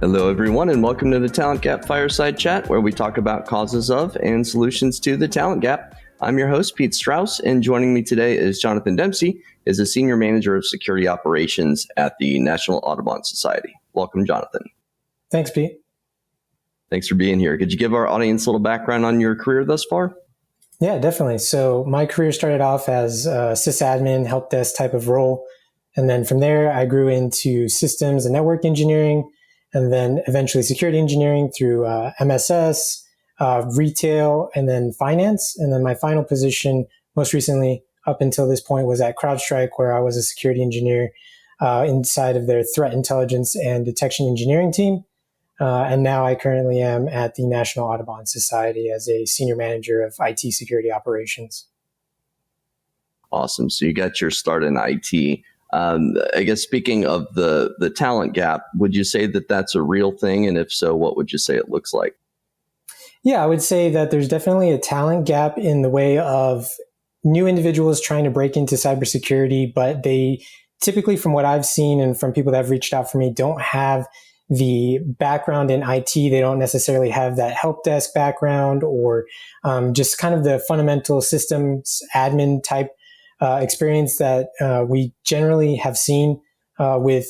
Hello, everyone, and welcome to the Talent Gap Fireside Chat, where we talk about causes of and solutions to the talent gap. I'm your host, Pete Strauss, and joining me today is Johnathan Dempsey, is a Senior Manager of Security Operations at the National Audubon Society. Welcome, Johnathan. Thanks, Pete. Thanks for being here. Could you give our audience a little background on your career thus far? Yeah, definitely. So my career started off as a sysadmin, help desk type of role. And then from there, I grew into systems and network engineering, and then eventually security engineering through MSS, retail, and then finance. And then my final position, most recently up until this point, was at CrowdStrike, where I was a security engineer inside of their threat intelligence and detection engineering team. And now I currently am at the National Audubon Society as a senior manager of IT security operations. Awesome. So you got your start in IT. I guess speaking of the talent gap, would you say that that's a real thing? And if so, what would you say it looks like? Yeah, I would say that there's definitely a talent gap in the way of new individuals trying to break into cybersecurity, but they typically, from what I've seen and from people that have reached out for me, don't have the background in IT. They don't necessarily have that help desk background or just kind of the fundamental systems admin type experience that we generally have seen with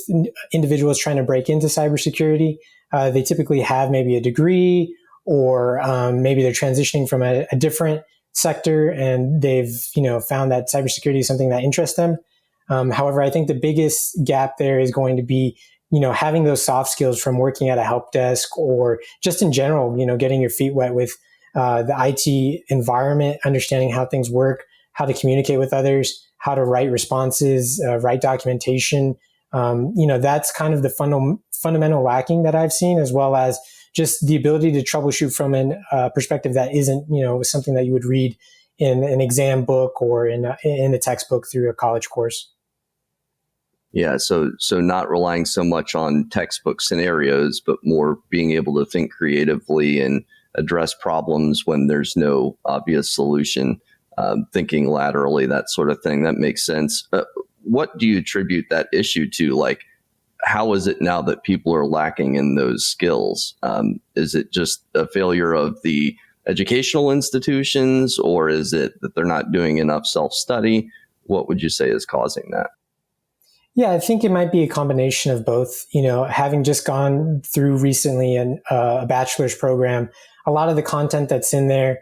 individuals trying to break into cybersecurity. They typically have maybe a degree, or maybe they're transitioning from a different sector and they've found that cybersecurity is something that interests them. However, I think the biggest gap there is going to be having those soft skills from working at a help desk, or just in general, getting your feet wet with the IT environment, understanding how things work, how to communicate with others, how to write responses, write documentation. That's kind of the fundamental lacking that I've seen, as well as just the ability to troubleshoot from a perspective that isn't, something that you would read in an exam book or in a textbook through a college course. Yeah, so not relying so much on textbook scenarios, but more being able to think creatively and address problems when there's no obvious solution. Thinking laterally, that sort of thing. That makes sense. What do you attribute that issue to? Like, how is it now that people are lacking in those skills? Is it just a failure of the educational institutions, or is it that they're not doing enough self-study? What would you say is causing that? Yeah, I think it might be a combination of both. Having just gone through recently a bachelor's program, a lot of the content that's in there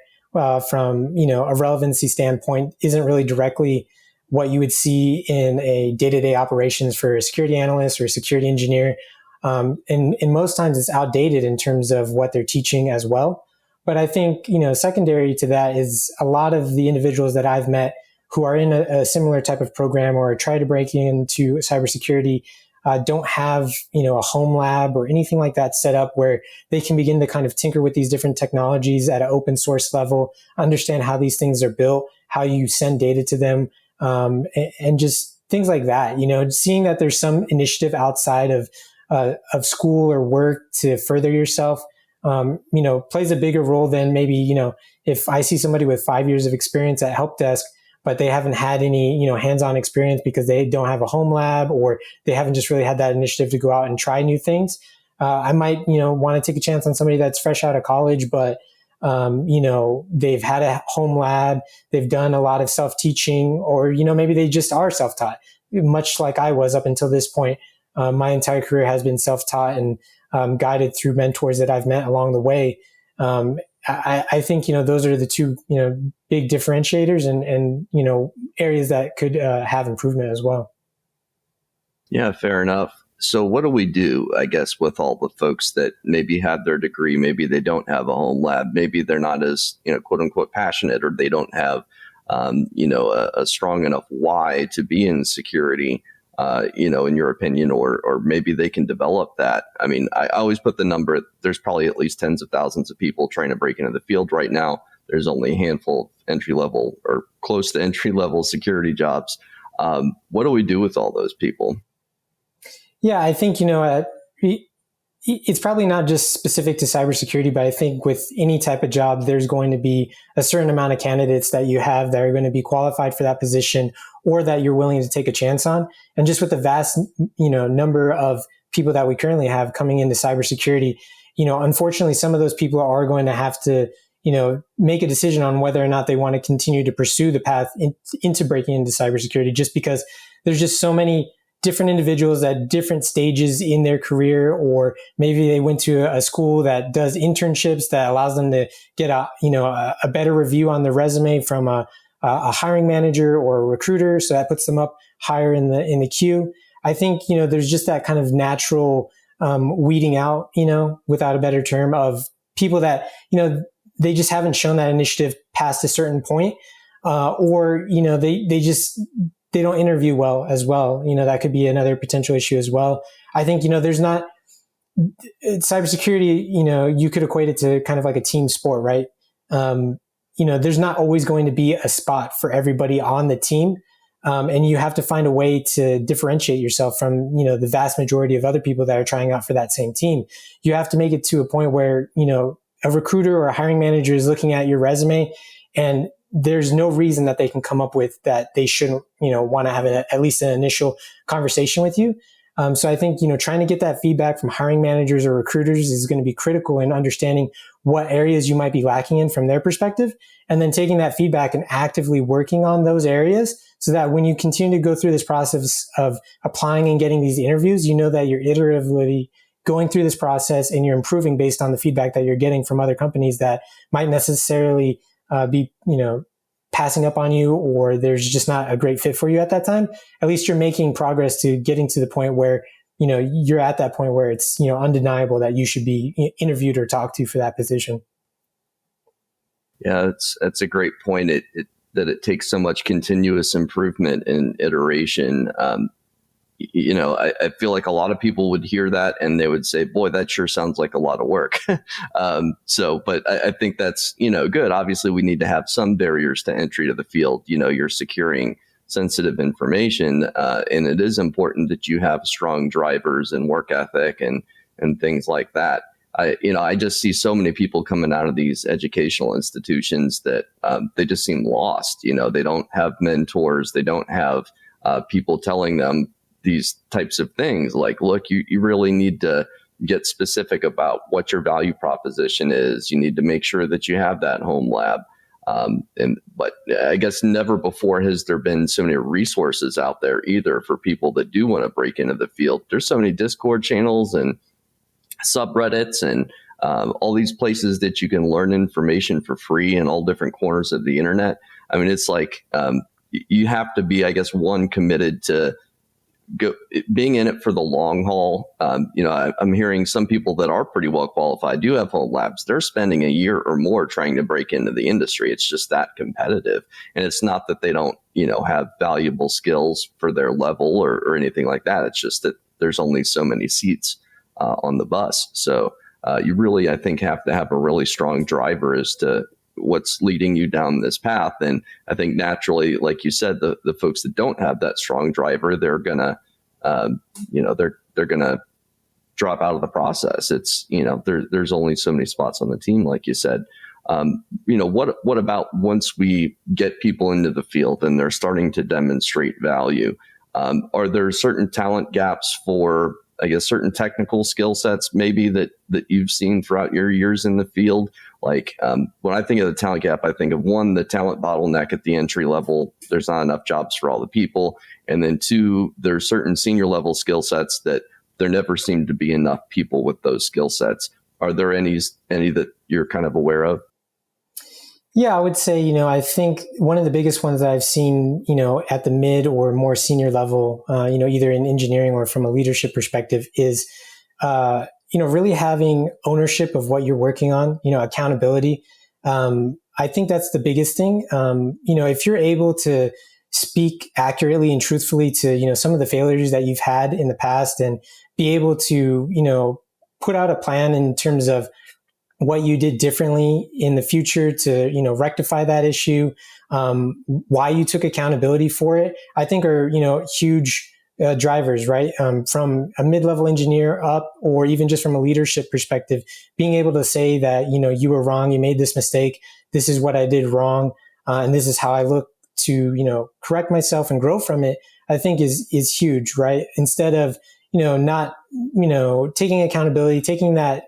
from a relevancy standpoint isn't really directly what you would see in a day-to-day operations for a security analyst or a security engineer. And most times it's outdated in terms of what they're teaching as well. But I think, secondary to that is a lot of the individuals that I've met who are in a similar type of program or try to break into cybersecurity don't have, a home lab or anything like that set up where they can begin to kind of tinker with these different technologies at an open source level, understand how these things are built, how you send data to them, and just things like that. Seeing that there's some initiative outside of school or work to further yourself, plays a bigger role than maybe, if I see somebody with 5 years of experience at help desk, but they haven't had any, hands-on experience because they don't have a home lab, or they haven't just really had that initiative to go out and try new things. I might, want to take a chance on somebody that's fresh out of college, but, they've had a home lab, they've done a lot of self-teaching, or, maybe they just are self-taught, much like I was up until this point. My entire career has been self-taught and guided through mentors that I've met along the way. I think, those are the two, big differentiators and areas that could have improvement as well. Yeah, fair enough. So what do we do, I guess, with all the folks that maybe have their degree, maybe they don't have a home lab, maybe they're not as, quote unquote, passionate, or they don't have, a strong enough why to be in security, in your opinion, or maybe they can develop that. I mean, I always put the number, there's probably at least tens of thousands of people trying to break into the field right now. There's only a handful of entry-level or close to entry-level security jobs. What do we do with all those people? Yeah, I think, it's probably not just specific to cybersecurity, but I think with any type of job, there's going to be a certain amount of candidates that you have that are going to be qualified for that position, or that you're willing to take a chance on. And just with the vast, number of people that we currently have coming into cybersecurity, unfortunately, some of those people are going to have to, make a decision on whether or not they want to continue to pursue the path into breaking into cybersecurity, just because there's just so many different individuals at different stages in their career, or maybe they went to a school that does internships that allows them to get a better review on their resume from a hiring manager or a recruiter. So that puts them up higher in the queue. I think, there's just that kind of natural weeding out, without a better term, of people that, they just haven't shown that initiative past a certain point, or, they don't interview well as well. That could be another potential issue as well. I think, there's not cybersecurity, you could equate it to kind of like a team sport, right? There's not always going to be a spot for everybody on the team. And you have to find a way to differentiate yourself from, the vast majority of other people that are trying out for that same team. You have to make it to a point where, a recruiter or a hiring manager is looking at your resume, and there's no reason that they can come up with that they shouldn't, want to have at least an initial conversation with you. So I think, trying to get that feedback from hiring managers or recruiters is going to be critical in understanding what areas you might be lacking in from their perspective, and then taking that feedback and actively working on those areas so that when you continue to go through this process of applying and getting these interviews, that you're iteratively going through this process and you're improving based on the feedback that you're getting from other companies that might necessarily be, passing up on you, or there's just not a great fit for you at that time. At least you're making progress to getting to the point where, you're at that point where it's, undeniable that you should be interviewed or talked to for that position. Yeah, that's a great point. That it takes so much continuous improvement and iteration. I feel like a lot of people would hear that and they would say, boy, that sure sounds like a lot of work. But I think that's, good. Obviously, we need to have some barriers to entry to the field. You're securing sensitive information, and it is important that you have strong drivers and work ethic and things like that. I just see so many people coming out of these educational institutions that they just seem lost. They don't have mentors. They don't have people telling them these types of things like, look, you really need to get specific about what your value proposition is. You need to make sure that you have that home lab. But I guess never before has there been so many resources out there either for people that do want to break into the field. There's so many Discord channels and subreddits and all these places that you can learn information for free in all different corners of the internet. I mean, it's like you have to be, I guess, one, committed to being in it for the long haul. I'm hearing some people that are pretty well qualified, do have home labs. They're spending a year or more trying to break into the industry. It's just that competitive. And it's not that they don't, have valuable skills for their level or anything like that. It's just that there's only so many seats on the bus. So you really, I think, have to have a really strong driver as to what's leading you down this path. And I think naturally, like you said, the folks that don't have that strong driver, they're gonna, they're gonna drop out of the process. It's, there's only so many spots on the team, like you said. What about once we get people into the field and they're starting to demonstrate value? Are there certain talent gaps for, I guess, certain technical skill sets maybe that you've seen throughout your years in the field? Like when I think of the talent gap, I think of one, the talent bottleneck at the entry level. There's not enough jobs for all the people. And then two, there's certain senior level skill sets that there never seem to be enough people with those skill sets. Are there any that you're kind of aware of? Yeah, I would say, I think one of the biggest ones that I've seen, at the mid or more senior level, either in engineering or from a leadership perspective is, really having ownership of what you're working on, accountability. I think that's the biggest thing. If you're able to speak accurately and truthfully to, some of the failures that you've had in the past and be able to, put out a plan in terms of what you did differently in the future to, rectify that issue, why you took accountability for it, I think are, huge drivers, right? From a mid-level engineer up, or even just from a leadership perspective, being able to say that, you were wrong, you made this mistake, this is what I did wrong, and this is how I look to, correct myself and grow from it, I think is huge, right? Instead of, not, taking accountability, taking that,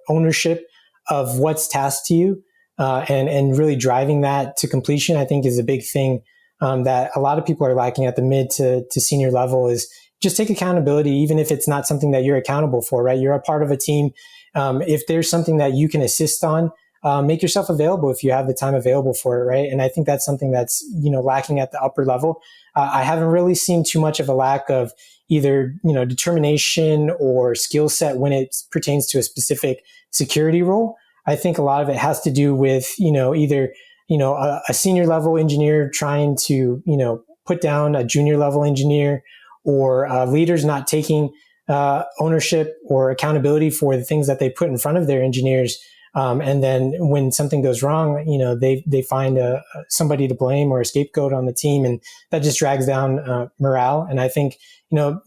ownership of what's tasked to you, and really driving that to completion, I think is a big thing, that a lot of people are lacking at the mid to senior level, is just take accountability, even if it's not something that you're accountable for, right? You're a part of a team. If there's something that you can assist on, make yourself available if you have the time available for it, right? And I think that's something that's, lacking at the upper level. I haven't really seen too much of a lack of either, determination or skill set when it pertains to a specific security role. I think a lot of it has to do with, either, a senior level engineer trying to, put down a junior level engineer, or leaders not taking ownership or accountability for the things that they put in front of their engineers. And then when something goes wrong, they find somebody to blame or a scapegoat on the team, and that just drags down morale. And I think,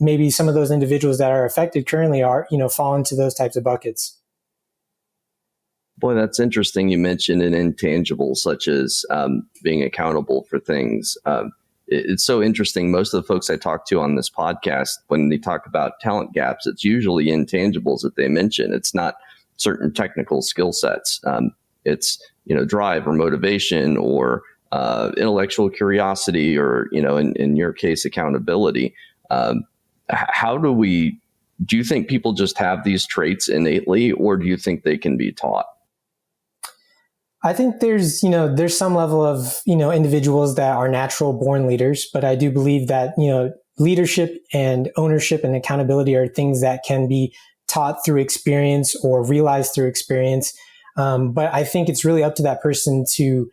maybe some of those individuals that are affected currently are, fall into those types of buckets. Boy, that's interesting. You mentioned an intangible such as being accountable for things. It's so interesting. Most of the folks I talk to on this podcast, when they talk about talent gaps, it's usually intangibles that they mention. It's not certain technical skill sets. It's, drive or motivation or intellectual curiosity, or, in your case, accountability. Do you think people just have these traits innately, or do you think they can be taught? I think there's some level of, individuals that are natural born leaders, but I do believe that, leadership and ownership and accountability are things that can be taught through experience or realized through experience. But I think it's really up to that person to,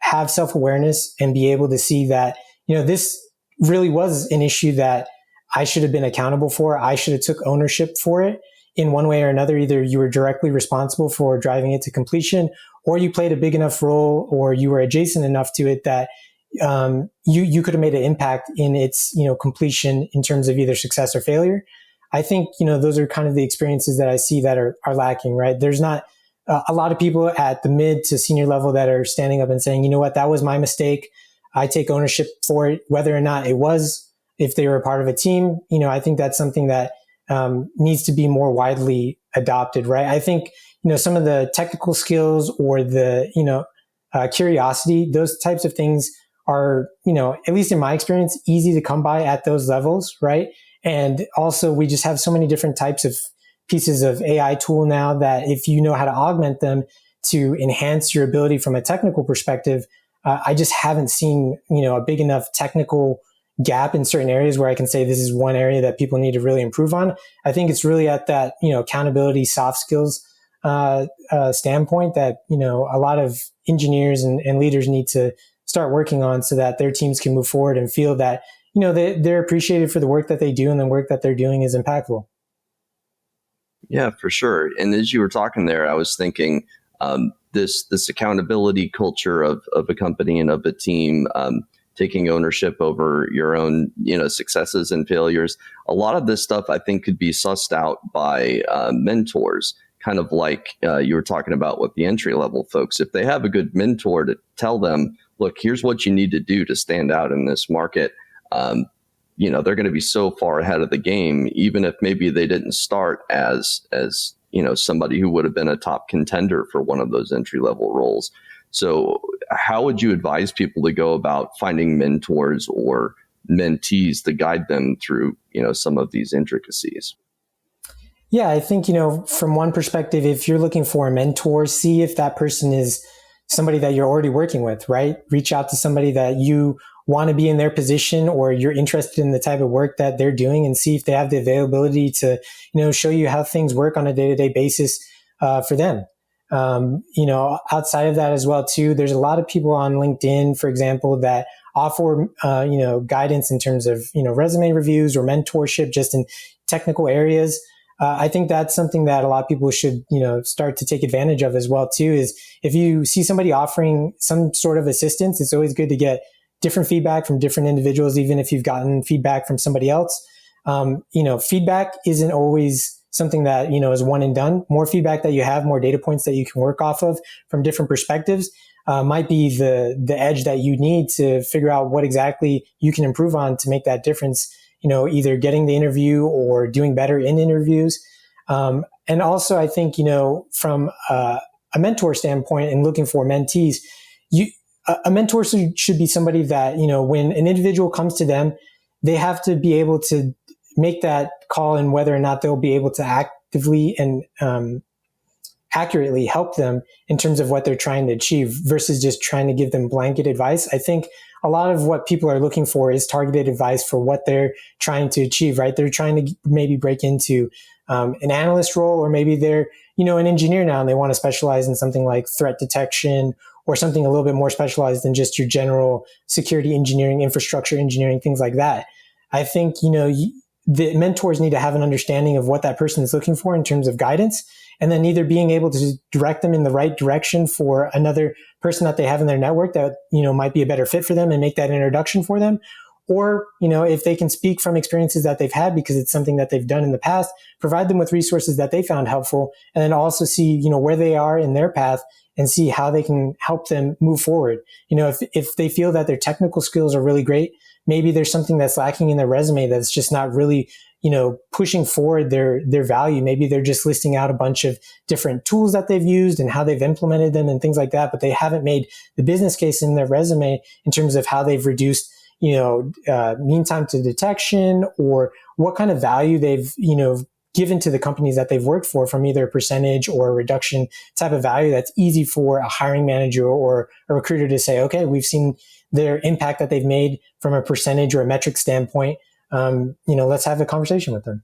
have self-awareness and be able to see that, this really was an issue that I should have been accountable for. I should have took ownership for it in one way or another. Either you were directly responsible for driving it to completion, or you played a big enough role, or you were adjacent enough to it that you could have made an impact in its completion in terms of either success or failure. I think those are kind of the experiences that I see that are lacking. Right? There's not a lot of people at the mid to senior level that are standing up and saying, you know what, that was my mistake. I take ownership for it, whether or not it was, if they were a part of a team. I think that's something that needs to be more widely adopted. Right? I think some of the technical skills or the, curiosity, those types of things are, at least in my experience, easy to come by at those levels, right? And also we just have so many different types of pieces of AI tool now that if you know how to augment them to enhance your ability from a technical perspective, I just haven't seen, a big enough technical gap in certain areas where I can say this is one area that people need to really improve on. I think it's really at that, accountability, soft skills standpoint that, a lot of engineers and leaders need to start working on, so that their teams can move forward and feel that, they're appreciated for the work that they do, and the work that they're doing is impactful. Yeah, for sure. And as you were talking there, I was thinking this accountability culture of a company and of a team, taking ownership over your own, successes and failures. A lot of this stuff I think could be sussed out by mentors, kind of like you were talking about with the entry level folks. If they have a good mentor to tell them, look, here's what you need to do to stand out in this market, they're going to be so far ahead of the game, even if maybe they didn't start as somebody who would have been a top contender for one of those entry level roles. So how would you advise people to go about finding mentors or mentees to guide them through, some of these intricacies? Yeah, I think, from one perspective, if you're looking for a mentor, see if that person is somebody that you're already working with, right? Reach out to somebody that you want to be in their position, or you're interested in the type of work that they're doing, and see if they have the availability to, show you how things work on a day-to-day basis for them. Outside of that as well, too, there's a lot of people on LinkedIn, for example, that offer, guidance in terms of, resume reviews or mentorship just in technical areas. I think that's something that a lot of people should, start to take advantage of as well, too, is if you see somebody offering some sort of assistance, it's always good to get different feedback from different individuals, even if you've gotten feedback from somebody else. Feedback isn't always something that, is one and done. More feedback that you have, more data points that you can work off of from different perspectives, might be the edge that you need to figure out what exactly you can improve on to make that difference either getting the interview or doing better in interviews. And also, I think, from a mentor standpoint and looking for mentees, a mentor should be somebody that, when an individual comes to them, they have to be able to make that call in whether or not they'll be able to actively and accurately help them in terms of what they're trying to achieve versus just trying to give them blanket advice. I think a lot of what people are looking for is targeted advice for what they're trying to achieve, right? They're trying to maybe break into an analyst role, or maybe they're, an engineer now and they want to specialize in something like threat detection or something a little bit more specialized than just your general security engineering, infrastructure engineering, things like that. I think, the mentors need to have an understanding of what that person is looking for in terms of guidance, and then either being able to direct them in the right direction for another person that they have in their network that, might be a better fit for them and make that introduction for them. Or, if they can speak from experiences that they've had because it's something that they've done in the past, provide them with resources that they found helpful, and then also see, where they are in their path and see how they can help them move forward. If they feel that their technical skills are really great, maybe there's something that's lacking in their resume that's just not really, pushing forward their value. Maybe they're just listing out a bunch of different tools that they've used and how they've implemented them and things like that, but they haven't made the business case in their resume in terms of how they've reduced, mean time to detection, or what kind of value they've, given to the companies that they've worked for, from either a percentage or a reduction type of value that's easy for a hiring manager or a recruiter to say, okay, we've seen their impact that they've made from a percentage or a metric standpoint. Let's have a conversation with them.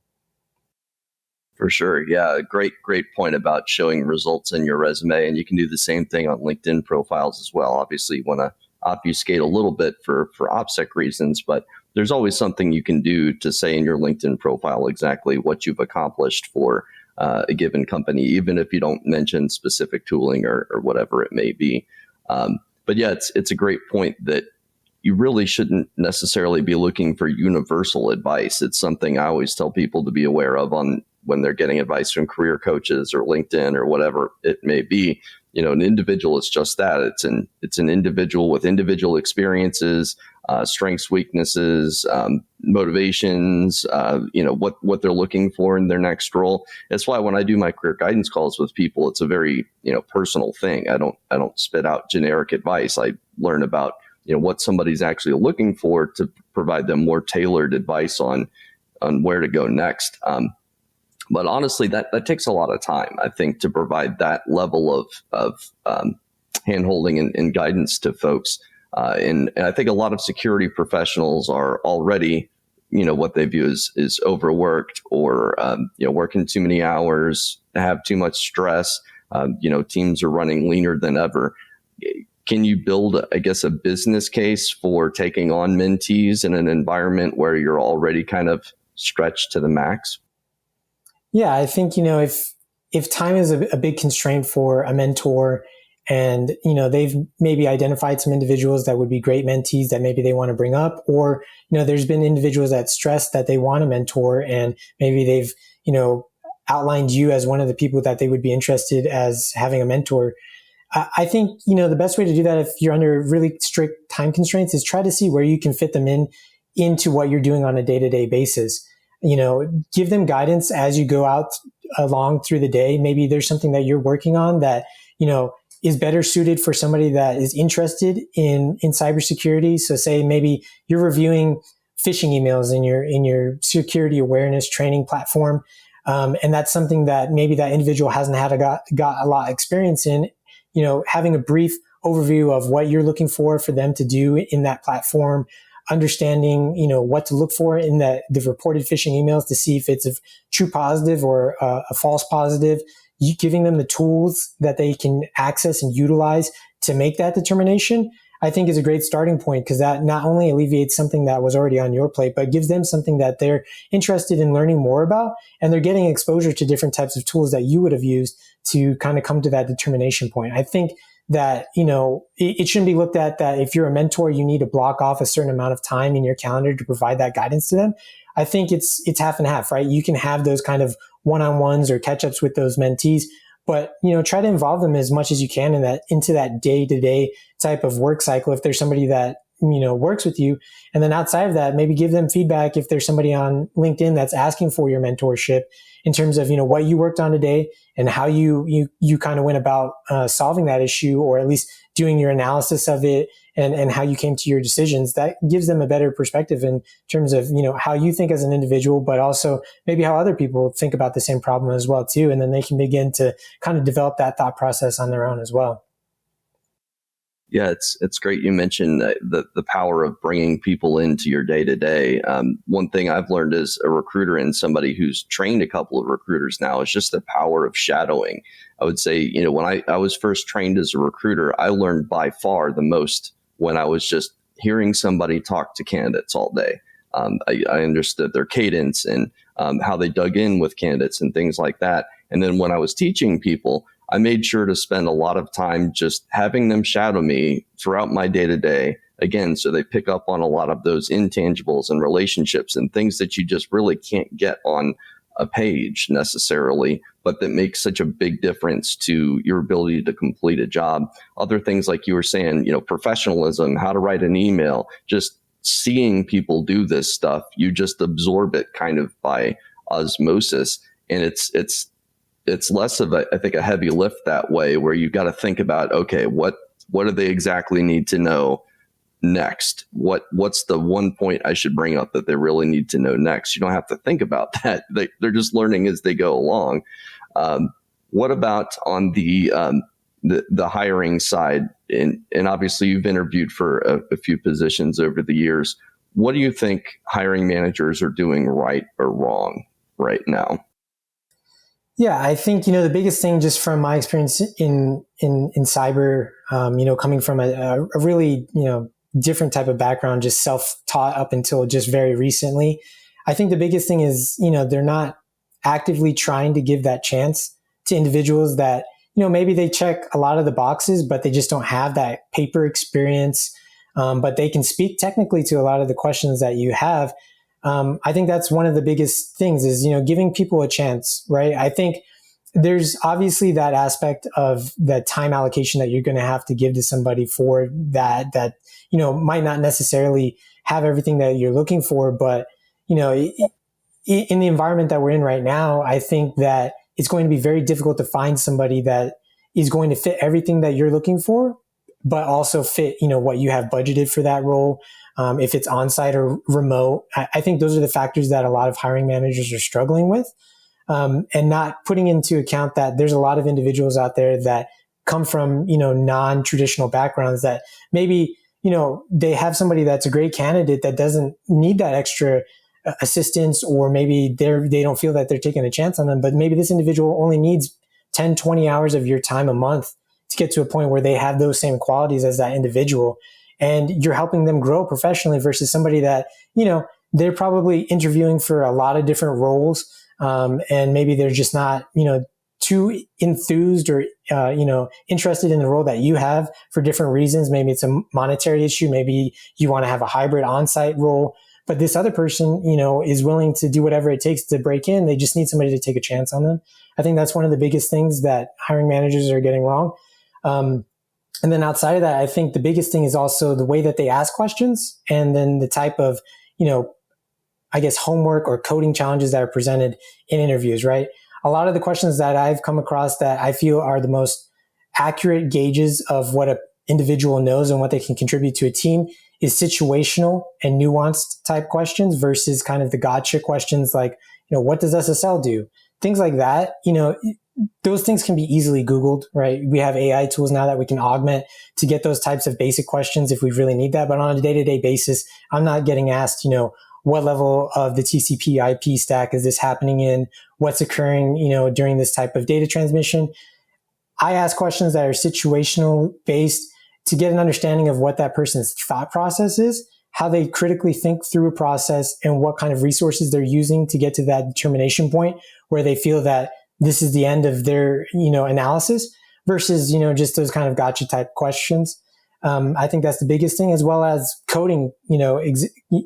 For sure. Yeah. Great point about showing results in your resume. And you can do the same thing on LinkedIn profiles as well. Obviously, you want to obfuscate a little bit for OPSEC reasons, but there's always something you can do to say in your LinkedIn profile exactly what you've accomplished for a given company, even if you don't mention specific tooling or whatever it may be. But yeah, it's a great point that you really shouldn't necessarily be looking for universal advice. It's something I always tell people to be aware of when they're getting advice from career coaches or LinkedIn or whatever it may be. An individual is just that. It's an individual with individual experiences, strengths, weaknesses, motivations, what they're looking for in their next role. That's why when I do my career guidance calls with people, it's a very, personal thing. I don't spit out generic advice. I learn about, what somebody's actually looking for to provide them more tailored advice on where to go next. But honestly, that takes a lot of time, I think, to provide that level of handholding and guidance to folks. And I think a lot of security professionals are already, what they view as overworked or, working too many hours, have too much stress. Teams are running leaner than ever. Can you build, I guess, a business case for taking on mentees in an environment where you're already kind of stretched to the max? Yeah, I think, if time is a big constraint for a mentor, and, they've maybe identified some individuals that would be great mentees that maybe they want to bring up, or, there's been individuals that stress that they want a mentor, and maybe they've, outlined you as one of the people that they would be interested as having a mentor. I think, the best way to do that if you're under really strict time constraints is try to see where you can fit them into what you're doing on a day-to-day basis. Give them guidance as you go out along through the day. Maybe there's something that you're working on that, is better suited for somebody that is interested in cybersecurity. So say maybe you're reviewing phishing emails in your security awareness training platform. And that's something that maybe that individual hasn't got a lot of experience in. Having a brief overview of what you're looking for them to do in that platform, understanding, what to look for in the reported phishing emails to see if it's a true positive or a false positive, giving them the tools that they can access and utilize to make that determination, I think is a great starting point, because that not only alleviates something that was already on your plate, but gives them something that they're interested in learning more about. And they're getting exposure to different types of tools that you would have used to kind of come to that determination point. I think that, it shouldn't be looked at that if you're a mentor, you need to block off a certain amount of time in your calendar to provide that guidance to them. I think it's half and half, right? You can have those kind of one-on-ones or catch-ups with those mentees, but, try to involve them as much as you can into that day-to-day type of work cycle. If there's somebody that, works with you. And then outside of that, maybe give them feedback if there's somebody on LinkedIn that's asking for your mentorship in terms of, what you worked on today and how you kind of went about solving that issue, or at least doing your analysis of it, and how you came to your decisions. That gives them a better perspective in terms of, how you think as an individual, but also maybe how other people think about the same problem as well too. And then they can begin to kind of develop that thought process on their own as well. Yeah, it's great you mentioned the power of bringing people into your day to day. One thing I've learned as a recruiter and somebody who's trained a couple of recruiters now is just the power of shadowing. I would say, when I was first trained as a recruiter, I learned by far the most when I was just hearing somebody talk to candidates all day. I understood their cadence and how they dug in with candidates and things like that. And then when I was teaching people, I made sure to spend a lot of time just having them shadow me throughout my day to day, again, so they pick up on a lot of those intangibles and relationships and things that you just really can't get on a page necessarily, but that makes such a big difference to your ability to complete a job. Other things like you were saying, professionalism, how to write an email, just seeing people do this stuff, you just absorb it kind of by osmosis. And it's less of I think a heavy lift that way, where you've got to think about, okay, what do they exactly need to know next? What's the one point I should bring up that they really need to know next? You don't have to think about that. They're just learning as they go along. What about on the hiring side? And obviously you've interviewed for a few positions over the years. What do you think hiring managers are doing right or wrong right now? Yeah, I think, the biggest thing, just from my experience in cyber, coming from a really, different type of background, just self-taught up until just very recently, I think the biggest thing is, they're not actively trying to give that chance to individuals that, maybe they check a lot of the boxes, but they just don't have that paper experience. But they can speak technically to a lot of the questions that you have. I think that's one of the biggest things is, giving people a chance, right? I think there's obviously that aspect of the time allocation that you're going to have to give to somebody for that, might not necessarily have everything that you're looking for. But, in the environment that we're in right now, I think that it's going to be very difficult to find somebody that is going to fit everything that you're looking for, but also fit, what you have budgeted for that role. If it's on-site or remote, I think those are the factors that a lot of hiring managers are struggling with, and not putting into account that there's a lot of individuals out there that come from, non-traditional backgrounds that maybe, they have somebody that's a great candidate that doesn't need that extra assistance, or maybe they don't feel that they're taking a chance on them, but maybe this individual only needs 10, 20 hours of your time a month to get to a point where they have those same qualities as that individual. And you're helping them grow professionally versus somebody that, they're probably interviewing for a lot of different roles. And maybe they're just not, too enthused or, interested in the role that you have for different reasons. Maybe it's a monetary issue. Maybe you want to have a hybrid on-site role, but this other person, is willing to do whatever it takes to break in. They just need somebody to take a chance on them. I think that's one of the biggest things that hiring managers are getting wrong. And then outside of that, I think the biggest thing is also the way that they ask questions, and then the type of, homework or coding challenges that are presented in interviews, right? A lot of the questions that I've come across that I feel are the most accurate gauges of what an individual knows and what they can contribute to a team is situational and nuanced type questions versus kind of the gotcha questions like, what does SSL do? Things like that, those things can be easily Googled, right? We have AI tools now that we can augment to get those types of basic questions if we really need that. But on a day-to-day basis, I'm not getting asked, what level of the TCP IP stack is this happening in? What's occurring, during this type of data transmission? I ask questions that are situational based to get an understanding of what that person's thought process is, how they critically think through a process, and what kind of resources they're using to get to that determination point where they feel that this is the end of their, analysis versus, just those kind of gotcha type questions. I think that's the biggest thing, as well as coding,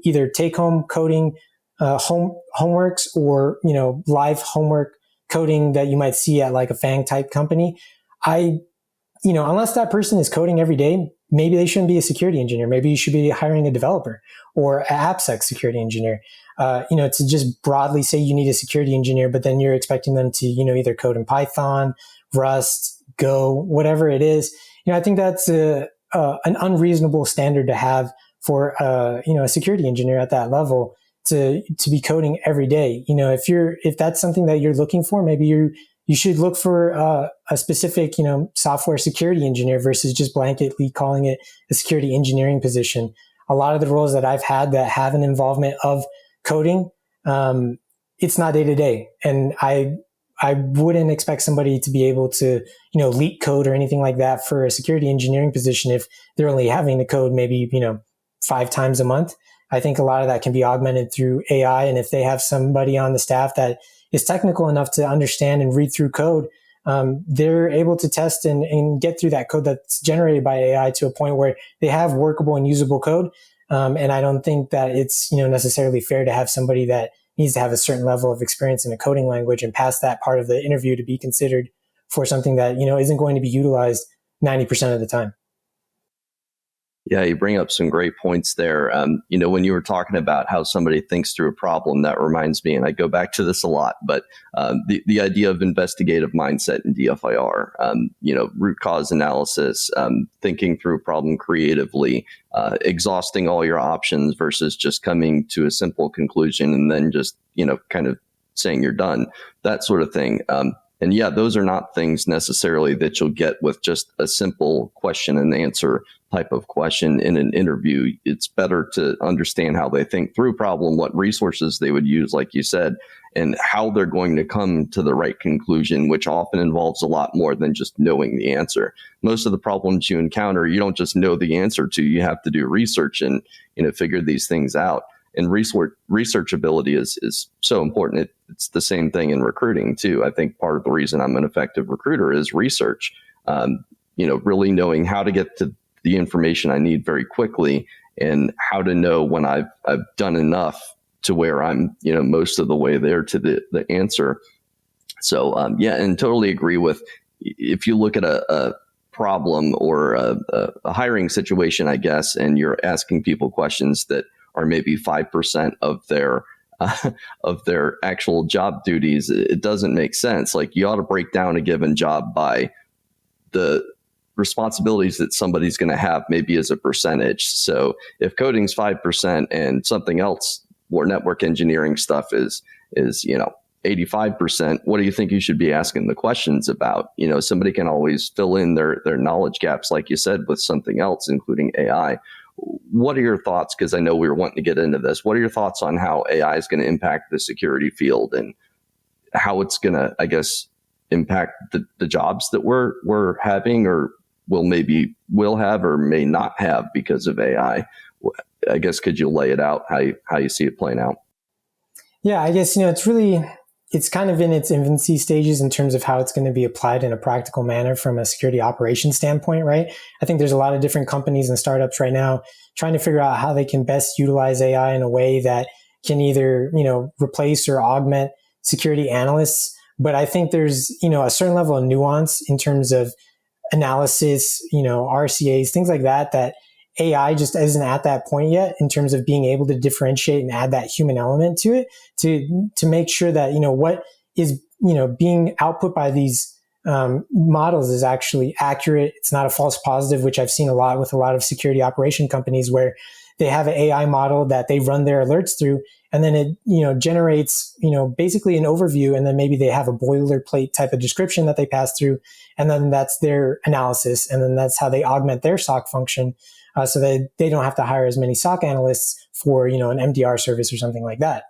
either take home coding, homeworks, or, live homework coding that you might see at like a FANG type company. Unless that person is coding every day, maybe they shouldn't be a security engineer. Maybe you should be hiring a developer or an AppSec security engineer. To just broadly say you need a security engineer, but then you're expecting them to, either code in Python, Rust, Go, whatever it is. I think that's an unreasonable standard to have for, a security engineer at that level to be coding every day. If that's something that you're looking for, maybe you should look for a specific, software security engineer versus just blanketly calling it a security engineering position. A lot of the roles that I've had that have an involvement of coding, it's not day to day. And I wouldn't expect somebody to be able to, leak code or anything like that for a security engineering position if they're only having to code maybe, 5 times a month. I think a lot of that can be augmented through AI. And if they have somebody on the staff that is technical enough to understand and read through code, they're able to test and get through that code that's generated by AI to a point where they have workable and usable code. And I don't think that it's, necessarily fair to have somebody that needs to have a certain level of experience in a coding language and pass that part of the interview to be considered for something that, isn't going to be utilized 90% of the time. Yeah, you bring up some great points there. When you were talking about how somebody thinks through a problem, that reminds me, and I go back to this a lot, but the idea of investigative mindset in DFIR, root cause analysis, thinking through a problem creatively, exhausting all your options versus just coming to a simple conclusion and then just, kind of saying you're done, that sort of thing. And yeah, those are not things necessarily that you'll get with just a simple question and answer type of question in an interview. It's better to understand how they think through a problem, what resources they would use, like you said, and how they're going to come to the right conclusion, which often involves a lot more than just knowing the answer. Most of the problems you encounter, you don't just know the answer to, you have to do research and, figure these things out. And research ability is so important. It's the same thing in recruiting too. I think part of the reason I'm an effective recruiter is research. Really knowing how to get to the information I need very quickly and how to know when I've done enough to where I'm most of the way there to the answer. So and totally agree with, if you look at a problem or a hiring situation, I guess, and you're asking people questions that are maybe 5% of their actual job duties, it doesn't make sense. Like, you ought to break down a given job by the responsibilities that somebody's going to have, maybe as a percentage. So if coding's 5% and something else, or network engineering stuff is 85%, what do you think you should be asking the questions about? Somebody can always fill in their knowledge gaps, like you said, with something else, including AI. What are your thoughts? Because I know we were wanting to get into this. What are your thoughts on how AI is going to impact the security field and how it's going to, I guess, impact the jobs that we're having, or will have or may not have because of AI? I guess, could you lay it out how you see it playing out? Yeah, I guess, it's kind of in its infancy stages in terms of how it's going to be applied in a practical manner from a security operations standpoint, right? I think there's a lot of different companies and startups right now trying to figure out how they can best utilize AI in a way that can either, replace or augment security analysts. But I think there's, a certain level of nuance in terms of analysis, RCAs, things like that AI just isn't at that point yet in terms of being able to differentiate and add that human element to it to make sure that, what is, being output by these models is actually accurate. It's not a false positive, which I've seen a lot with a lot of security operation companies where they have an AI model that they run their alerts through, and then it, generates, basically an overview. And then maybe they have a boilerplate type of description that they pass through. And then that's their analysis. And then that's how they augment their SOC function. So that they don't have to hire as many SOC analysts for, an MDR service or something like that.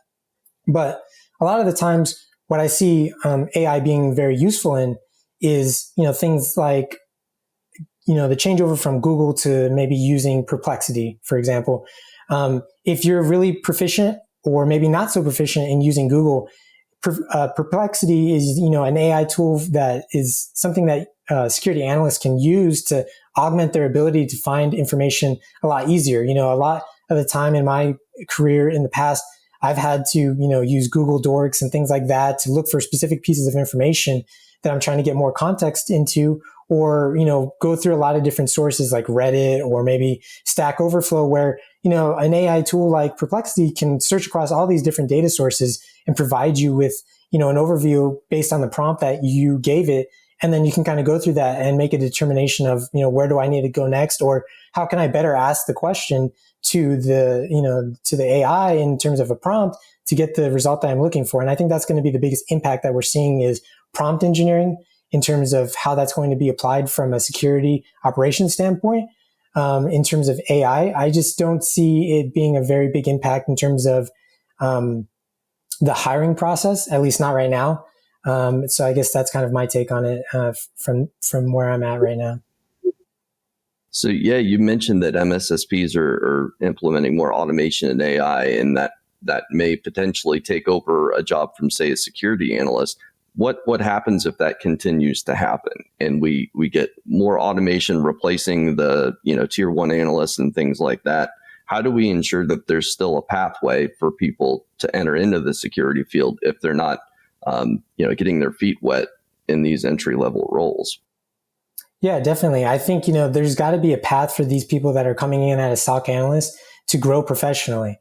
But a lot of the times what I see AI being very useful in is, things like, the changeover from Google to maybe using Perplexity, for example. If you're really proficient or maybe not so proficient in using Google, Perplexity is, an AI tool that is something that security analysts can use to augment their ability to find information a lot easier. A lot of the time in my career in the past, I've had to, use Google Dorks and things like that to look for specific pieces of information that I'm trying to get more context into, or, go through a lot of different sources like Reddit or maybe Stack Overflow, where, an AI tool like Perplexity can search across all these different data sources and provide you with, an overview based on the prompt that you gave it. And then you can kind of go through that and make a determination of, where do I need to go next, or how can I better ask the question to the AI in terms of a prompt to get the result that I'm looking for. And I think that's going to be the biggest impact that we're seeing is prompt engineering in terms of how that's going to be applied from a security operations standpoint. In terms of AI, I just don't see it being a very big impact in terms of the hiring process, at least not right now. So I guess that's kind of my take on it from where I'm at right now. So yeah, you mentioned that MSSPs are implementing more automation in AI, and that may potentially take over a job from, say, a security analyst. What happens if that continues to happen and we get more automation replacing the tier one analysts and things like that? How do we ensure that there's still a pathway for people to enter into the security field if they're not getting their feet wet in these entry level roles? Yeah, definitely. I think, there's got to be a path for these people that are coming in as a SOC analyst to grow professionally.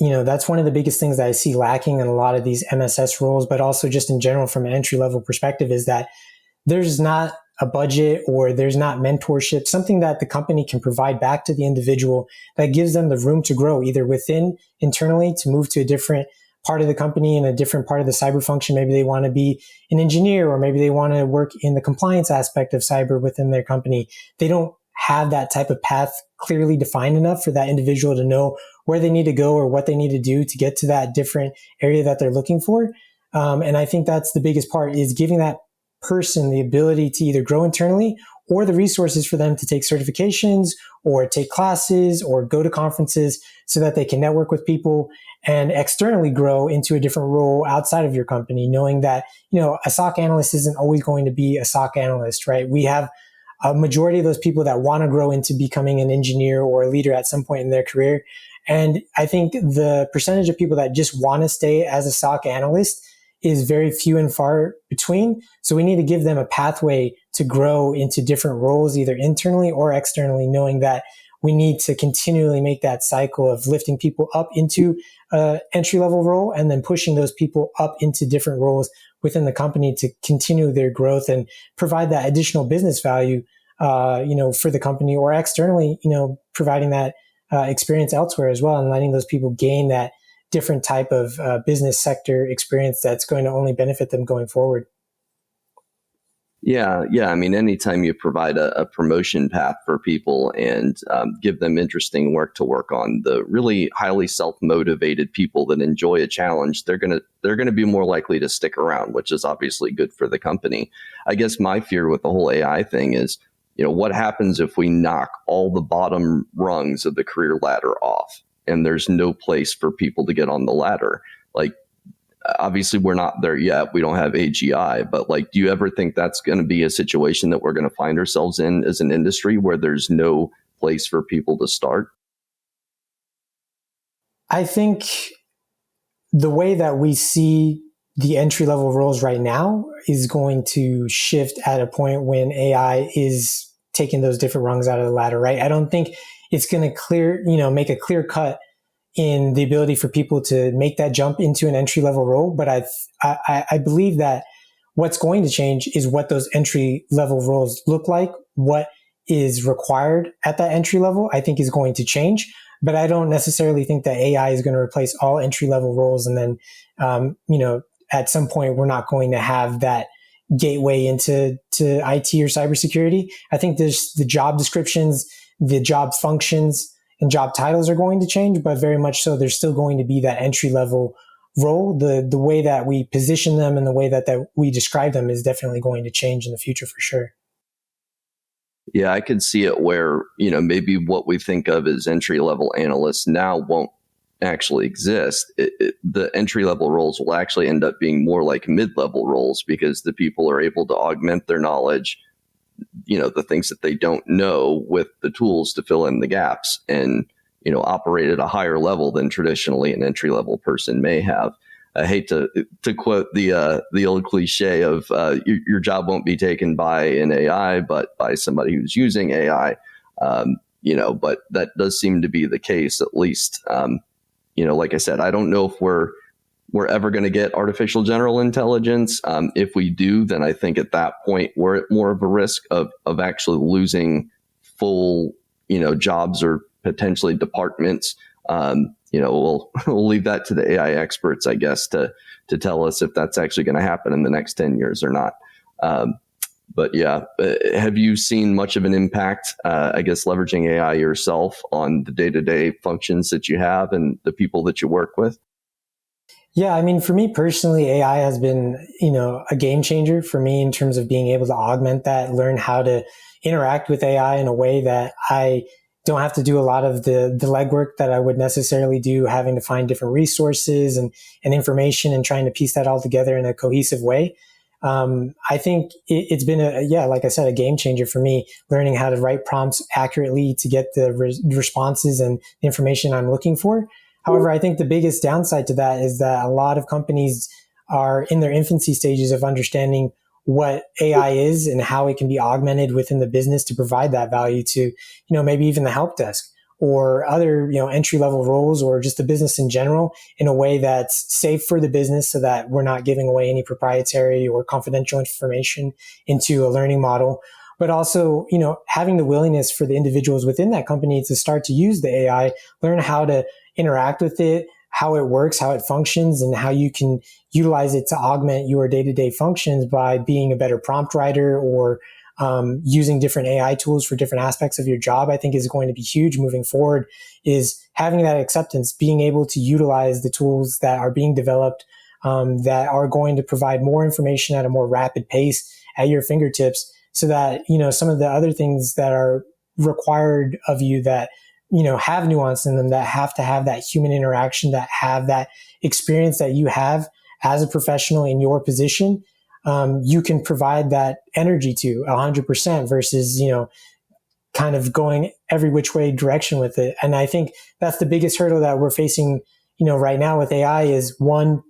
That's one of the biggest things that I see lacking in a lot of these MSS roles, but also just in general from an entry level perspective, is that there's not a budget or there's not mentorship, something that the company can provide back to the individual that gives them the room to grow, either within internally to move to a different part of the company in a different part of the cyber function. Maybe they want to be an engineer, or maybe they want to work in the compliance aspect of cyber within their company. They don't have that type of path clearly defined enough for that individual to know where they need to go or what they need to do to get to that different area that they're looking for. And I think that's the biggest part, is giving that person the ability to either grow internally or the resources for them to take certifications or take classes or go to conferences so that they can network with people and externally grow into a different role outside of your company, knowing that, a SOC analyst isn't always going to be a SOC analyst, right? We have a majority of those people that want to grow into becoming an engineer or a leader at some point in their career. And I think the percentage of people that just want to stay as a SOC analyst is very few and far between. So we need to give them a pathway to grow into different roles, either internally or externally, knowing that we need to continually make that cycle of lifting people up into an entry-level role and then pushing those people up into different roles within the company to continue their growth and provide that additional business value, for the company, or externally, providing that experience elsewhere as well, and letting those people gain that different type of business sector experience that's going to only benefit them going forward. Yeah. I mean, anytime you provide a promotion path for people and give them interesting work to work on, the really highly self-motivated people that enjoy a challenge, they're gonna be more likely to stick around, which is obviously good for the company. I guess my fear with the whole AI thing is, what happens if we knock all the bottom rungs of the career ladder off and there's no place for people to get on the ladder? Like, obviously we're not there yet. We don't have AGI, but do you ever think that's going to be a situation that we're going to find ourselves in as an industry where there's no place for people to start? I think the way that we see the entry level roles right now is going to shift at a point when AI is taking those different rungs out of the ladder, right? I don't think it's going to make a clear cut in the ability for people to make that jump into an entry level role. But I believe that what's going to change is what those entry level roles look like. What is required at that entry level, I think, is going to change. But I don't necessarily think that AI is going to replace all entry level roles. And then, at some point, we're not going to have that gateway into IT or cybersecurity. I think there's the job descriptions, the job functions, and job titles are going to change, but very much so, there's still going to be that entry level role. The way that we position them and the way that we describe them is definitely going to change in the future for sure. Yeah, I could see it where, maybe what we think of as entry level analysts now won't actually exist. The entry level roles will actually end up being more like mid level roles, because the people are able to augment their knowledge, the things that they don't know, with the tools to fill in the gaps and, operate at a higher level than traditionally an entry level person may have. I hate to quote the old cliche of your job won't be taken by an AI, but by somebody who's using AI. But that does seem to be the case, at least. Like I said, I don't know if we're ever going to get artificial general intelligence. If we do, then I think at that point we're at more of a risk of actually losing full, jobs or potentially departments. We'll leave that to the AI experts, I guess, to tell us if that's actually going to happen in the next 10 years or not. But yeah, have you seen much of an impact, I guess, leveraging AI yourself on the day-to-day functions that you have and the people that you work with? Yeah, I mean, for me personally, AI has been, a game changer for me in terms of being able to augment that, learn how to interact with AI in a way that I don't have to do a lot of the legwork that I would necessarily do, having to find different resources and information and trying to piece that all together in a cohesive way. I think it's been like I said, a game changer for me, learning how to write prompts accurately to get the responses and information I'm looking for. However, I think the biggest downside to that is that a lot of companies are in their infancy stages of understanding what AI is and how it can be augmented within the business to provide that value to, maybe even the help desk or other, entry level roles or just the business in general in a way that's safe for the business so that we're not giving away any proprietary or confidential information into a learning model. But also, having the willingness for the individuals within that company to start to use the AI, learn how to interact with it, how it works, how it functions, and how you can utilize it to augment your day-to-day functions by being a better prompt writer or using different AI tools for different aspects of your job, I think is going to be huge moving forward, is having that acceptance, being able to utilize the tools that are being developed that are going to provide more information at a more rapid pace at your fingertips so that, some of the other things that are required of you that have nuance in them, that have to have that human interaction, that have that experience that you have as a professional in your position, you can provide that energy to 100% versus, kind of going every which way direction with it. And I think that's the biggest hurdle that we're facing, right now with AI is one,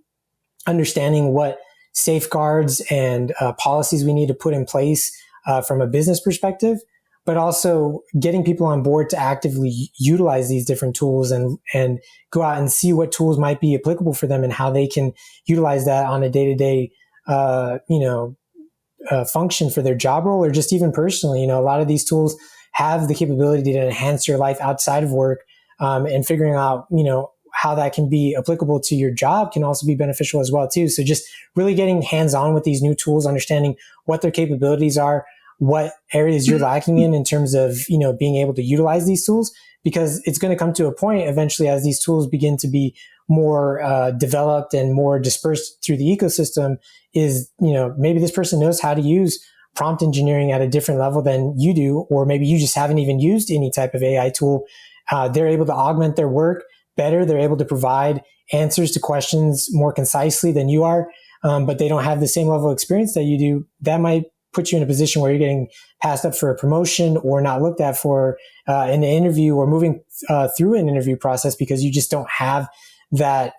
understanding what safeguards and policies we need to put in place from a business perspective, but also getting people on board to actively utilize these different tools and go out and see what tools might be applicable for them and how they can utilize that on a day-to-day, function for their job role or just even personally. A lot of these tools have the capability to enhance your life outside of work, and figuring out, how that can be applicable to your job can also be beneficial as well too. So just really getting hands-on with these new tools, understanding what their capabilities are, what areas you're lacking in terms of, being able to utilize these tools, because it's going to come to a point eventually as these tools begin to be more developed and more dispersed through the ecosystem is, maybe this person knows how to use prompt engineering at a different level than you do, or maybe you just haven't even used any type of AI tool. They're able to augment their work better. They're able to provide answers to questions more concisely than you are, but they don't have the same level of experience that you do. That might put you in a position where you're getting passed up for a promotion or not looked at for an interview or moving through an interview process because you just don't have that,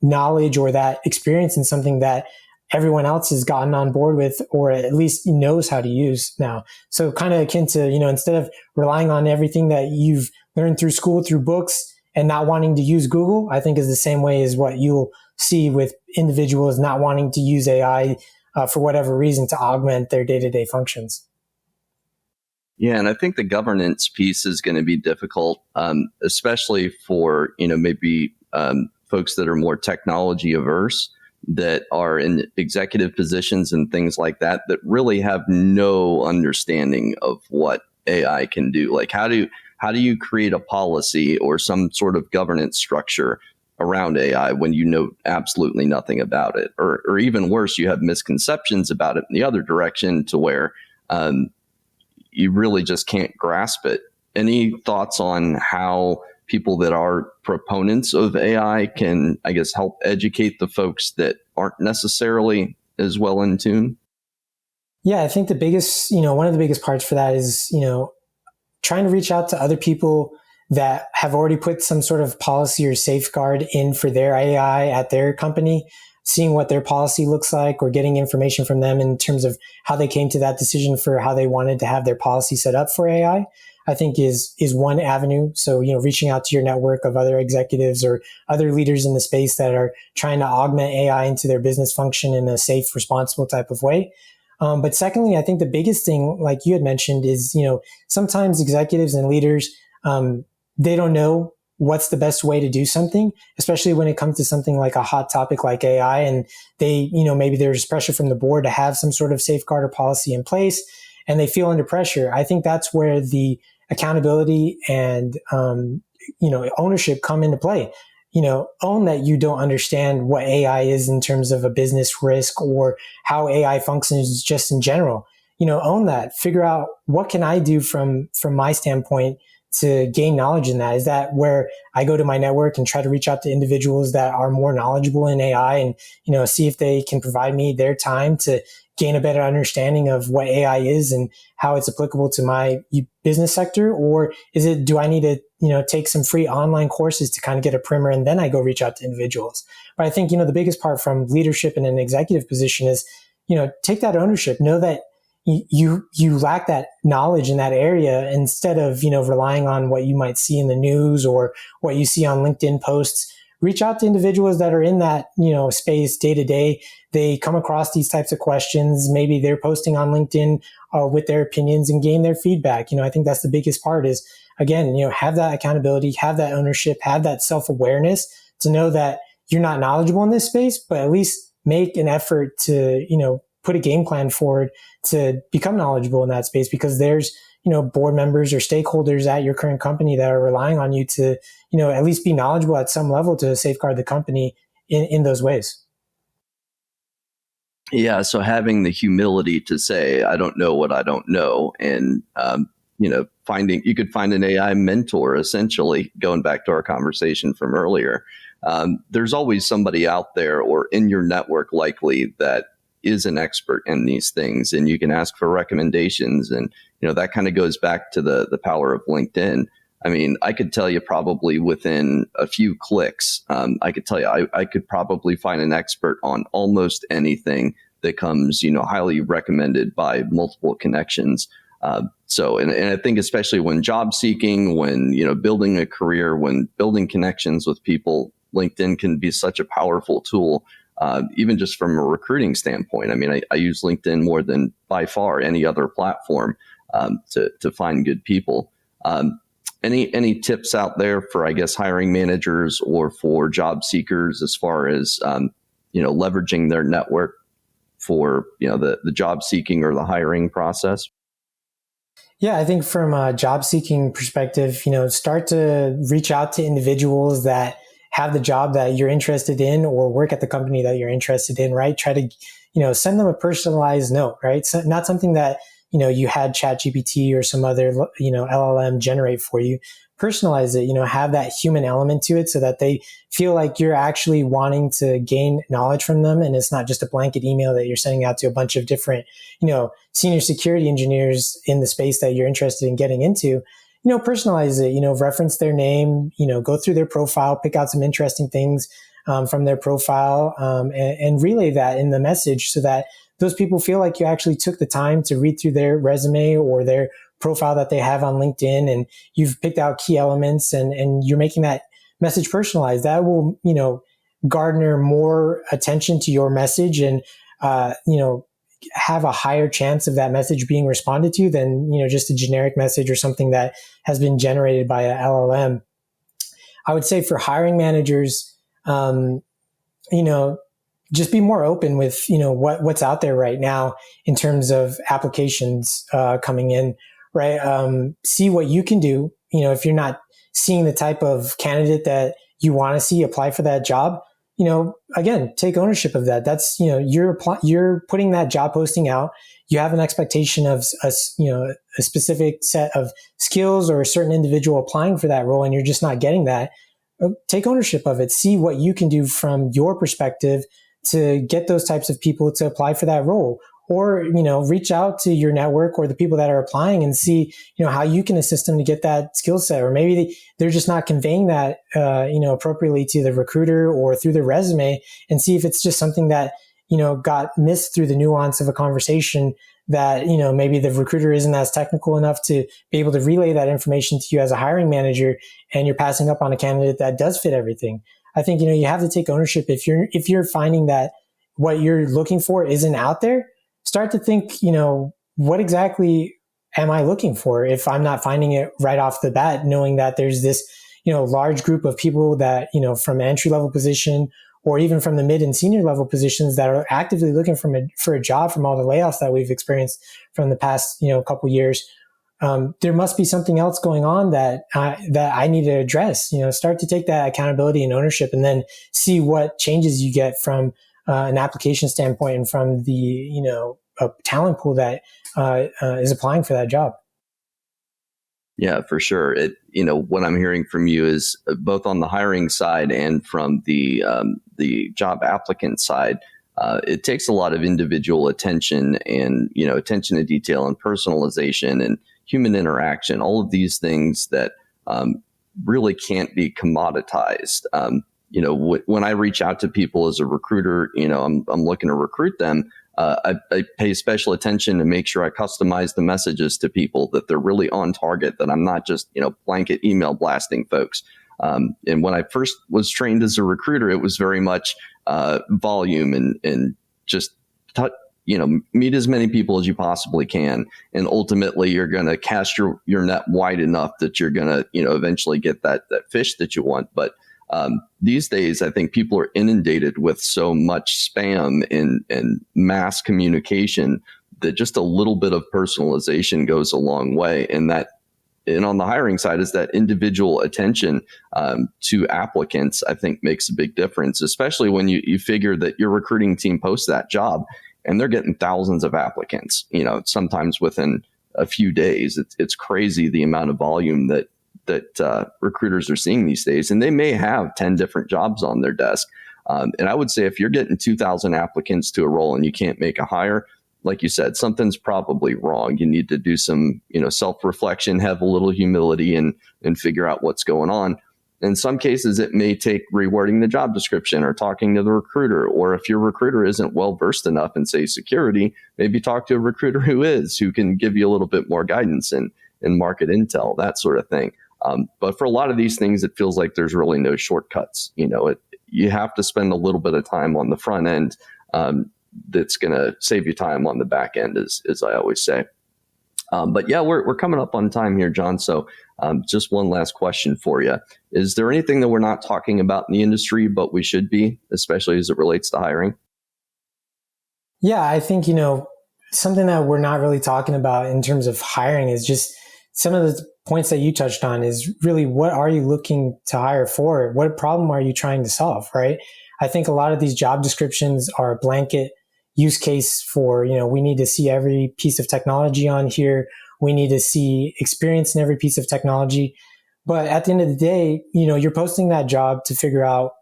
knowledge or that experience in something that everyone else has gotten on board with or at least knows how to use now. So kind of akin to, instead of relying on everything that you've learned through school, through books, and not wanting to use Google, I think is the same way as what you'll see with individuals not wanting to use AI for whatever reason to augment their day-to-day functions. Yeah, and I think the governance piece is going to be difficult, especially for, maybe folks that are more technology averse, that are in executive positions and things like that, that really have no understanding of what AI can do. Like, how do you create a policy or some sort of governance structure around AI when you know absolutely nothing about it? Or even worse, you have misconceptions about it in the other direction to where you really just can't grasp it. Any thoughts on how people that are proponents of AI can, I guess, help educate the folks that aren't necessarily as well in tune? Yeah, I think the biggest, one of the biggest parts for that is, trying to reach out to other people that have already put some sort of policy or safeguard in for their AI at their company, seeing what their policy looks like, or getting information from them in terms of how they came to that decision for how they wanted to have their policy set up for AI, I think is one avenue. So, reaching out to your network of other executives or other leaders in the space that are trying to augment AI into their business function in a safe, responsible type of way. But secondly, I think the biggest thing, like you had mentioned, is, sometimes executives and leaders, they don't know what's the best way to do something, especially when it comes to something like a hot topic like AI. And they, maybe there's pressure from the board to have some sort of safeguard or policy in place, and they feel under pressure. I think that's where the accountability and, ownership come into play. Own that you don't understand what AI is in terms of a business risk or how AI functions just in general. Own that. Figure out, what can I do from my standpoint to gain knowledge in that? Is that where I go to my network and try to reach out to individuals that are more knowledgeable in AI and, see if they can provide me their time to gain a better understanding of what AI is and how it's applicable to my business sector? Or do I need to, take some free online courses to kind of get a primer, and then I go reach out to individuals? But I think, the biggest part from leadership in an executive position is, take that ownership, know that you lack that knowledge in that area, instead of, relying on what you might see in the news or what you see on LinkedIn posts. Reach out to individuals that are in that, space day to day. They come across these types of questions. Maybe they're posting on LinkedIn with their opinions, and gain their feedback. I think that's the biggest part is, again, have that accountability, have that ownership, have that self-awareness to know that you're not knowledgeable in this space, but at least make an effort to, put a game plan forward to become knowledgeable in that space, because there's, board members or stakeholders at your current company that are relying on you to, at least be knowledgeable at some level to safeguard the company in those ways. Yeah. So having the humility to say, I don't know what I don't know. And, you could find an AI mentor, essentially, going back to our conversation from earlier. There's always somebody out there or in your network likely that is an expert in these things, and you can ask for recommendations. And, that kind of goes back to the power of LinkedIn. I mean, I could tell you probably within a few clicks, I could tell you, I could probably find an expert on almost anything that comes, highly recommended by multiple connections. And I think especially when job seeking, when, building a career, when building connections with people, LinkedIn can be such a powerful tool. Even just from a recruiting standpoint. I mean, I use LinkedIn more than by far any other platform to find good people. Any tips out there for, I guess, hiring managers or for job seekers as far as, leveraging their network for, the job seeking or the hiring process? Yeah, I think from a job seeking perspective, start to reach out to individuals that have the job that you're interested in or work at the company that you're interested in, right? Try to, send them a personalized note, right? So not something that, you had ChatGPT or some other, LLM generate for you. Personalize it, have that human element to it so that they feel like you're actually wanting to gain knowledge from them. And it's not just a blanket email that you're sending out to a bunch of different, senior security engineers in the space that you're interested in getting into. Personalize it, reference their name, go through their profile, pick out some interesting things from their profile, and relay that in the message so that those people feel like you actually took the time to read through their resume or their profile that they have on LinkedIn, and you've picked out key elements and you're making that message personalized. That will, garner more attention to your message and, have a higher chance of that message being responded to than, just a generic message or something that has been generated by a LLM. I would say for hiring managers, just be more open with, what's out there right now in terms of applications coming in, right? See what you can do. If you're not seeing the type of candidate that you want to see apply for that job, again, take ownership of that. That's, you're putting that job posting out. You have an expectation of a specific set of skills or a certain individual applying for that role, and you're just not getting that. Take ownership of it. See what you can do from your perspective to get those types of people to apply for that role. or, reach out to your network or the people that are applying and see, how you can assist them to get that skill set. Or maybe they're just not conveying that, appropriately to the recruiter or through the resume, and see if it's just something that, got missed through the nuance of a conversation that, maybe the recruiter isn't as technical enough to be able to relay that information to you as a hiring manager, and you're passing up on a candidate that does fit everything. I think, you have to take ownership. If you're finding that what you're looking for isn't out there, start to think, what exactly am I looking for if I'm not finding it right off the bat, knowing that there's this, large group of people that, from an entry-level position or even from the mid and senior level positions that are actively looking for a job from all the layoffs that we've experienced from the past, couple years. There must be something else going on that I need to address. Start to take that accountability and ownership, and then see what changes you get from an application standpoint and from the a talent pool that is applying for that job. Yeah, for sure. What I'm hearing from you is both on the hiring side and from the job applicant side. It takes a lot of individual attention and, attention to detail and personalization and human interaction, all of these things that really can't be commoditized. When I reach out to people as a recruiter, I'm looking to recruit them. I pay special attention to make sure I customize the messages to people, that they're really on target, that I'm not just, blanket email blasting folks. And when I first was trained as a recruiter, it was very much volume and just meet as many people as you possibly can. And ultimately, you're going to cast your net wide enough that you're going to, eventually get that fish that you want. But these days, I think people are inundated with so much spam and mass communication that just a little bit of personalization goes a long way. And on the hiring side is that individual attention to applicants, I think makes a big difference, especially when you figure that your recruiting team posts that job and they're getting thousands of applicants, sometimes within a few days. It's crazy the amount of volume that recruiters are seeing these days, and they may have 10 different jobs on their desk. And I would say if you're getting 2,000 applicants to a role and you can't make a hire, like you said, something's probably wrong. You need to do some, self-reflection, have a little humility, and figure out what's going on. In some cases, it may take rewording the job description or talking to the recruiter. Or if your recruiter isn't well versed enough in, say, security, maybe talk to a recruiter who can give you a little bit more guidance and market intel, that sort of thing. But for a lot of these things, it feels like there's really no shortcuts. You have to spend a little bit of time on the front end. That's going to save you time on the back end, as I always say. But yeah, we're coming up on time here, John. So just one last question for you. Is there anything that we're not talking about in the industry, but we should be, especially as it relates to hiring? Yeah, I think, something that we're not really talking about in terms of hiring is just some of the points that you touched on is really, what are you looking to hire for? What problem are you trying to solve, right? I think a lot of these job descriptions are a blanket use case for, we need to see every piece of technology on here. We need to see experience in every piece of technology. But at the end of the day, you're posting that job to figure out,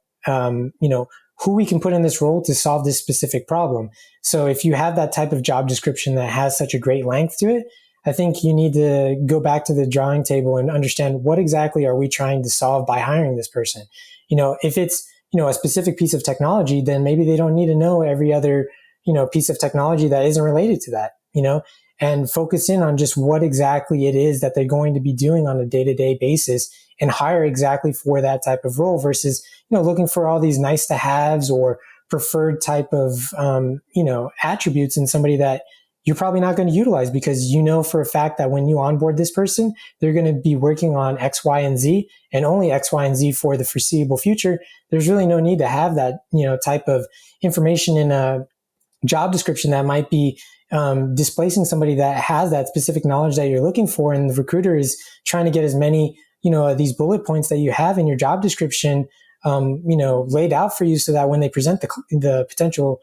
who we can put in this role to solve this specific problem. So if you have that type of job description that has such a great length to it, I think you need to go back to the drawing table and understand, what exactly are we trying to solve by hiring this person? If it's, a specific piece of technology, then maybe they don't need to know every other, piece of technology that isn't related to that, and focus in on just what exactly it is that they're going to be doing on a day-to-day basis and hire exactly for that type of role versus, looking for all these nice to haves or preferred type of, attributes in somebody that you're probably not going to utilize, because for a fact that when you onboard this person, they're going to be working on X, Y, and Z, and only X, Y, and Z for the foreseeable future. There's really no need to have that, type of information in a job description that might be displacing somebody that has that specific knowledge that you're looking for. And the recruiter is trying to get as many, these bullet points that you have in your job description, laid out for you, so that when they present the potential,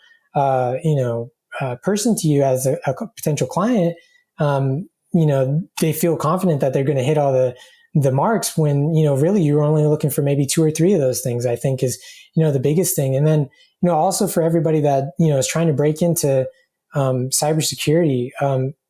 person to you as a potential client, they feel confident that they're going to hit all the marks, when, really you're only looking for maybe 2 or 3 of those things, I think is, the biggest thing. And then, also for everybody that, is trying to break into cybersecurity,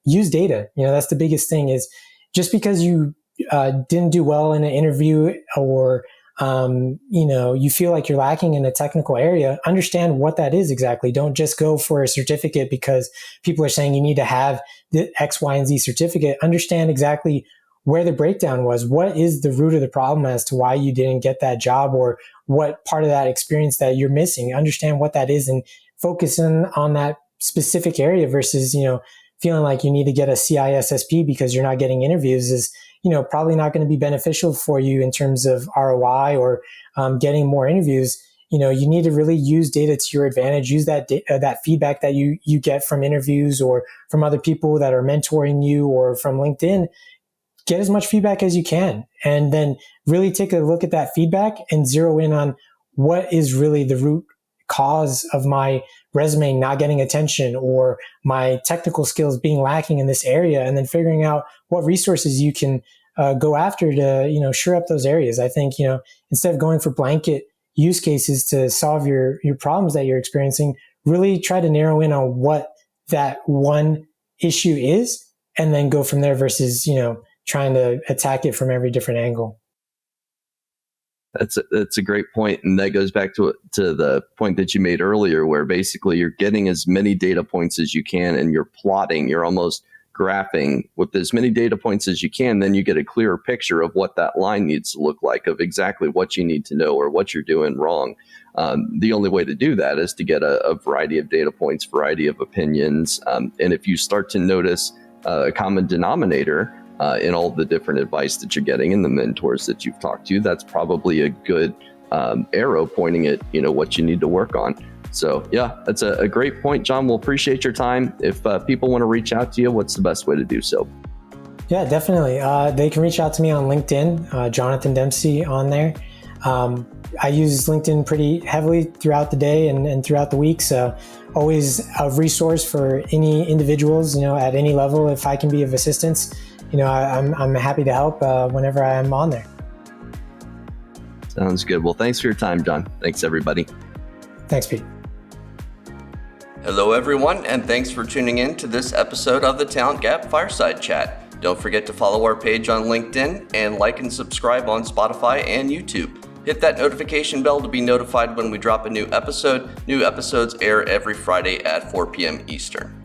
use data. That's the biggest thing. Is just because you didn't do well in an interview, or you feel like you're lacking in a technical area, understand what that is exactly. Don't just go for a certificate because people are saying you need to have the X, Y, and Z certificate. Understand exactly where the breakdown was. What is the root of the problem as to why you didn't get that job, or what part of that experience that you're missing. Understand what that is and focus in on that specific area versus, feeling like you need to get a CISSP because you're not getting interviews is, probably not going to be beneficial for you in terms of ROI or getting more interviews. You need to really use data to your advantage. Use that that feedback that you get from interviews or from other people that are mentoring you or from LinkedIn. Get as much feedback as you can, and then really take a look at that feedback and zero in on what is really the root cause of my resume not getting attention or my technical skills being lacking in this area, and then figuring out what resources you can go after to, shore up those areas. I think, instead of going for blanket use cases to solve your problems that you're experiencing, really try to narrow in on what that one issue is and then go from there versus, trying to attack it from every different angle. That's a great point, and that goes back to the point that you made earlier, where basically you're getting as many data points as you can, and you're plotting. You're almost graphing with as many data points as you can. Then you get a clearer picture of what that line needs to look like, of exactly what you need to know or what you're doing wrong. The only way to do that is to get a variety of data points, variety of opinions, and if you start to notice a common denominator in all the different advice that you're getting and the mentors that you've talked to, that's probably a good arrow pointing at what you need to work on. So yeah, that's a great point, John. We'll appreciate your time. If people want to reach out to you, what's the best way to do so? Yeah, definitely. They can reach out to me on LinkedIn, Johnathan Dempsey on there. I use LinkedIn pretty heavily throughout the day and throughout the week. So always a resource for any individuals, at any level. If I can be of assistance, I'm happy to help whenever I'm on there. Sounds good. Well, thanks for your time, John. Thanks, everybody. Thanks, Pete. Hello, everyone, and thanks for tuning in to this episode of the Talent Gap Fireside Chat. Don't forget to follow our page on LinkedIn and like and subscribe on Spotify and YouTube. Hit that notification bell to be notified when we drop a new episode. New episodes air every Friday at 4 p.m. Eastern.